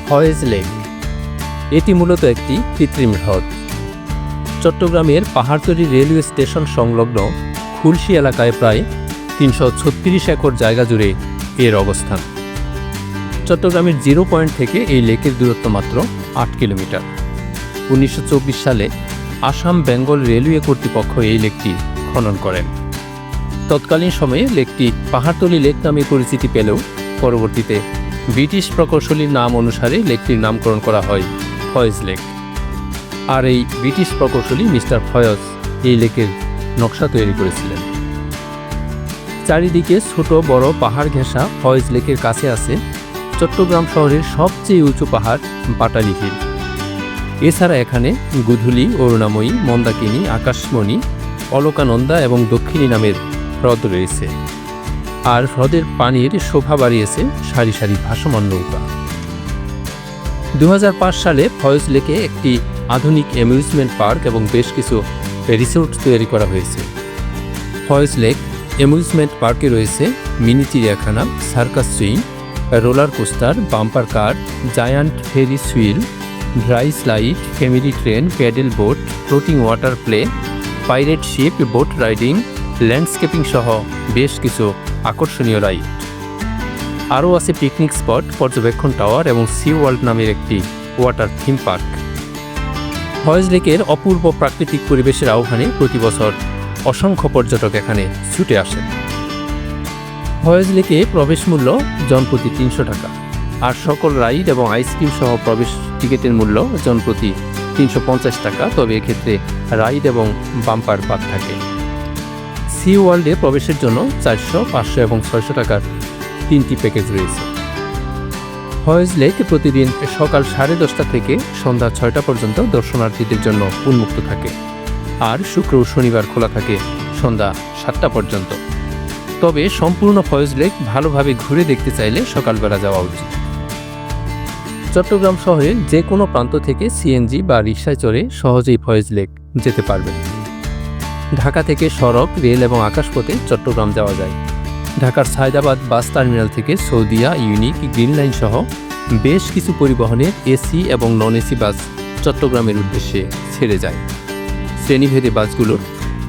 Faiz lake. এটি মূলত একটি কৃত্রিম হ্রদ। চট্টগ্রামের পাহাড়তলী রেলওয়ে স্টেশন সংলগ্ন খুলশী এলাকায় প্রায় ৩৩৬ একর জায়গা জুড়ে এর অবস্থান। চট্টগ্রামের জিরো পয়েন্ট থেকে এই লেকের দূরত্ব মাত্র ৮ কিলোমিটার। ১৯২৪ সালে আসাম বেঙ্গল রেলওয়ে কর্তৃপক্ষ এই লেকটি খনন করেন। তৎকালীন সময়ে লেকটি পাহাড়তলী লেক নামে পরিচিতি পেলেও পরবর্তীতে ব্রিটিশ প্রকৌশলীর নাম অনুসারে লেকটির নামকরণ করা হয় ফয়েজ লেক। আর এই ব্রিটিশ প্রকৌশলী মিস্টার ফয়েজ এই লেকের নকশা তৈরি করেছিলেন। চারিদিকে ছোট বড় পাহাড় ঘেঁষা ফয়েজ লেকের কাছে আছে চট্টগ্রাম শহরের সবচেয়ে উঁচু পাহাড় বাটালি হিল। এছাড়া এখানে গুধুলি, অরুণাময়ী, মন্দাকিনী, আকাশমণি, অলকানন্দা এবং দক্ষিণী নামের হ্রদ রয়েছে। আর হ্রদের পানির শোভা বাড়িয়েছে সারি সারি ভাসমান নৌকা। ২০০৫ সালে ফয়েজ লেকে একটি আধুনিক অ্যামিউজমেন্ট পার্ক এবং বেশ কিছু রিসোর্ট তৈরি করা হয়েছে। ফয়েজ লেক অ্যামিউজমেন্ট পার্কে রয়েছে মিনি চিড়িয়াখানা, circus swing, roller coaster, bumper কার, giant Ferris wheel, dry slide, family train, pedal boat, floating water play, pirate sheep, boat riding, landscaping সহ বেশ কিছু আকর্ষণীয় রাইড। আরও আছে পিকনিক স্পট, পর্যবেক্ষণ টাওয়ার এবং সি ওয়ার্ল্ড নামের একটি ওয়াটার থিম পার্ক। ফয়েজ লেকের অপূর্ব প্রাকৃতিক পরিবেশের আহ্বানে প্রতি বছর অসংখ্য পর্যটক এখানে ছুটে আসেন। ফয়েজ লেকে প্রবেশ মূল্য জনপ্রতি ৩০০ টাকা, আর সকল রাইড এবং আইসক্রিম সহ প্রবেশ টিকিটের মূল্য জনপ্রতি ৩৫০ টাকা। তবে এক্ষেত্রে রাইড এবং বাম্পার বাদ থাকে। সি ওয়ার্ল্ডে প্রবেশের জন্য ৪০০, ৫০০ এবং ৬০০ টাকার 3টি প্যাকেজ রয়েছে। ফয়েজ লেক প্রতিদিন সকাল 10:30 থেকে সন্ধ্যা 6টা পর্যন্ত দর্শনার্থীদের জন্য উন্মুক্ত থাকে, আর শুক্র ও শনিবার খোলা থাকে সন্ধ্যা 7টা পর্যন্ত। তবে সম্পূর্ণ ফয়েজ লেক ভালোভাবে ঘুরে দেখতে চাইলে সকালবেলা যাওয়া উচিত। চট্টগ্রাম শহরের যে কোনো প্রান্ত থেকে সিএনজি বা রিকশায় চড়ে সহজেই ফয়েজ লেক যেতে পারবেন। ঢাকা থেকে সড়ক, রেল এবং আকাশপথে চট্টগ্রাম যাওয়া যায়। ঢাকার সায়দাবাদ বাস টার্মিনাল থেকে সৌদিয়া, ইউনিক, গ্রিন লাইন সহ বেশ কিছু পরিবহনের এসি এবং নন এসি বাস চট্টগ্রামের উদ্দেশ্যে ছেড়ে যায়। শ্রেণীভেদে বাসগুলোর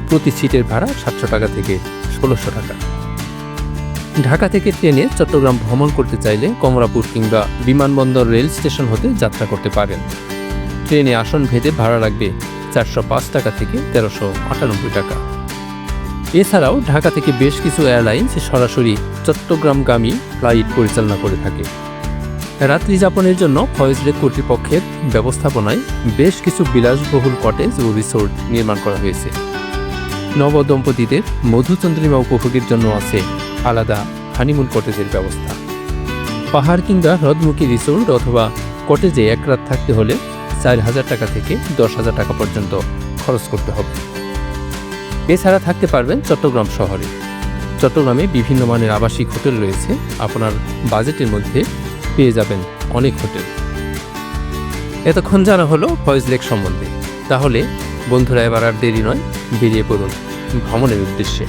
প্রতি সিটের ভাড়া 700 টাকা থেকে 1600 টাকা। ঢাকা থেকে ট্রেনে চট্টগ্রাম ভ্রমণ করতে চাইলে কমলাপুর কিংবা বিমানবন্দর রেল স্টেশন হতে যাত্রা করতে পারেন। ট্রেনে আসন ভেদে ভাড়া লাগবে 405 টাকা থেকে 1398 টাকা। এছাড়াও ঢাকা থেকে বেশ কিছু এয়ারলাইন্স সরাসরি চট্টগ্রামগামী ফ্লাইট পরিচালনা করে থাকে। রাত্রি যাপনের জন্য ফয়েজ লেক কর্তৃপক্ষের ব্যবস্থাপনায় বেশ কিছু বিলাসবহুল কটেজ ও রিসোর্ট নির্মাণ করা হয়েছে। নবদম্পতিদের মধুচন্দ্রিমা উপভোগের জন্য আছে আলাদা হানিমুন কটেজের ব্যবস্থা। পাহাড় কিংবা হ্রদমুখী রিসোর্ট অথবা কটেজে এক রাত থাকতে হলে 4,000 টাকা থেকে 10,000 টাকা পর্যন্ত খরচ করতে হবে। এছাড়া থাকতে পারবেন চট্টগ্রাম শহরে। চট্টগ্রামে বিভিন্ন মানের আবাসিক হোটেল রয়েছে। আপনার বাজেটের মধ্যে পেয়ে যাবেন অনেক হোটেল। এতক্ষণ জানা হলো ফয়েজ লেক সম্বন্ধে। তাহলে বন্ধুরা, এবার আর দেরি নয়, বেরিয়ে পড়ুন ভ্রমণের উদ্দেশ্যে।